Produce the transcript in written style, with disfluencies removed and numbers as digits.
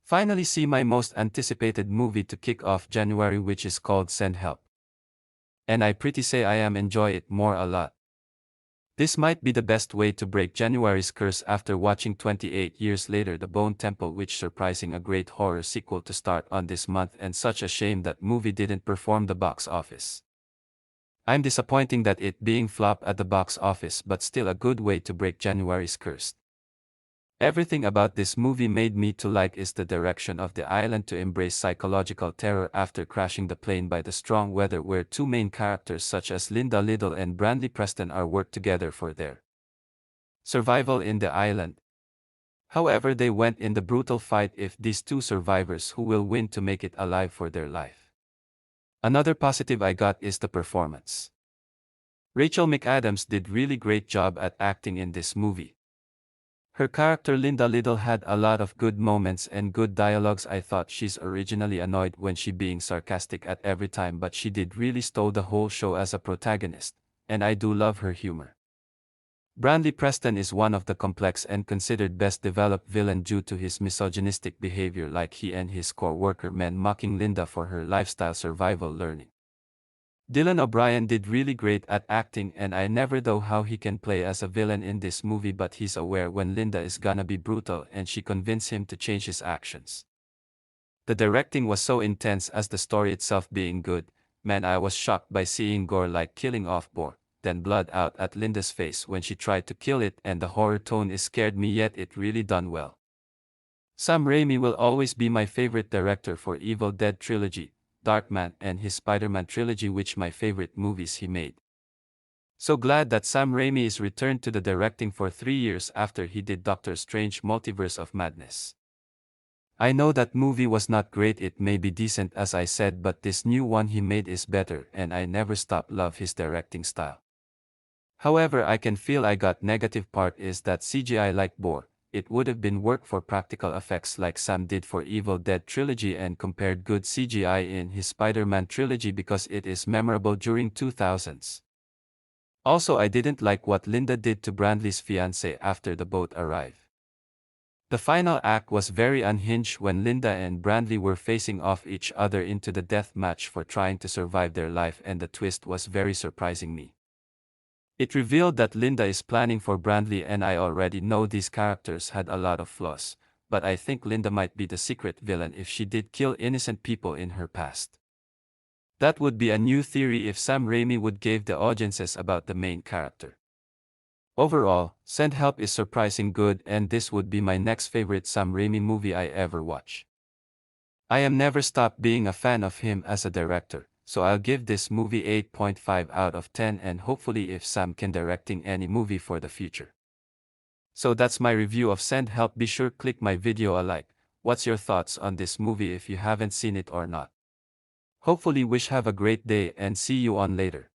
Finally see my most anticipated movie to kick off January, which is called Send Help. And I pretty say I am enjoy it more a lot. This might be the best way to break January's curse after watching 28 years later The Bone Temple, which surprising a great horror sequel to start on this month, and such a shame that movie didn't perform the box office. I'm disappointing that it being flop at the box office, but still a good way to break January's curse. Everything about this movie made me to like is the direction of the island to embrace psychological terror after crashing the plane by the strong weather, where two main characters such as Linda Little and Brandley Preston are work together for their survival in the island. However, they went in the brutal fight if these two survivors who will win to make it alive for their life. Another positive I got is the performance. Rachel McAdams did really great job at acting in this movie. Her character Linda Little had a lot of good moments and good dialogues. I thought she's originally annoyed when she being sarcastic at every time, but she did really stole the whole show as a protagonist, and I do love her humor. Brandley Preston is one of the complex and considered best developed villain due to his misogynistic behavior, like he and his co-worker men mocking Linda for her lifestyle survival learning. Dylan O'Brien did really great at acting, and I never know how he can play as a villain in this movie, but he's aware when Linda is gonna be brutal and she convinced him to change his actions. The directing was so intense as the story itself being good. Man, I was shocked by seeing gore like killing off boar, then blood out at Linda's face when she tried to kill it, and the horror tone is scared me, yet it really done well. Sam Raimi will always be my favorite director for Evil Dead trilogy, Darkman, and his Spider-Man trilogy, which my favorite movies he made. So glad that Sam Raimi is returned to the directing for 3 years after he did Doctor Strange Multiverse of Madness. I know that movie was not great, it may be decent as I said, but this new one he made is better, and I never stop love his directing style. However, I can feel I got negative part is that CGI like bore. It would have been work for practical effects like Sam did for Evil Dead trilogy, and compared good CGI in his Spider-Man trilogy because it is memorable during 2000s. Also, I didn't like what Linda did to Brandley's fiancé after the boat arrived. The final act was very unhinged when Linda and Brandley were facing off each other into the death match for trying to survive their life, and the twist was very surprising me. It revealed that Linda is planning for Brandley, and I already know these characters had a lot of flaws, but I think Linda might be the secret villain if she did kill innocent people in her past. That would be a new theory if Sam Raimi would give the audiences about the main character. Overall, Send Help is surprising good, and this would be my next favorite Sam Raimi movie I ever watch. I am never stopped being a fan of him as a director. So I'll give this movie 8.5 out of 10, and hopefully if Sam can directing any movie for the future. So that's my review of Send Help. Be sure click my video a like. What's your thoughts on this movie if you haven't seen it or not? Hopefully wish have a great day and see you on later.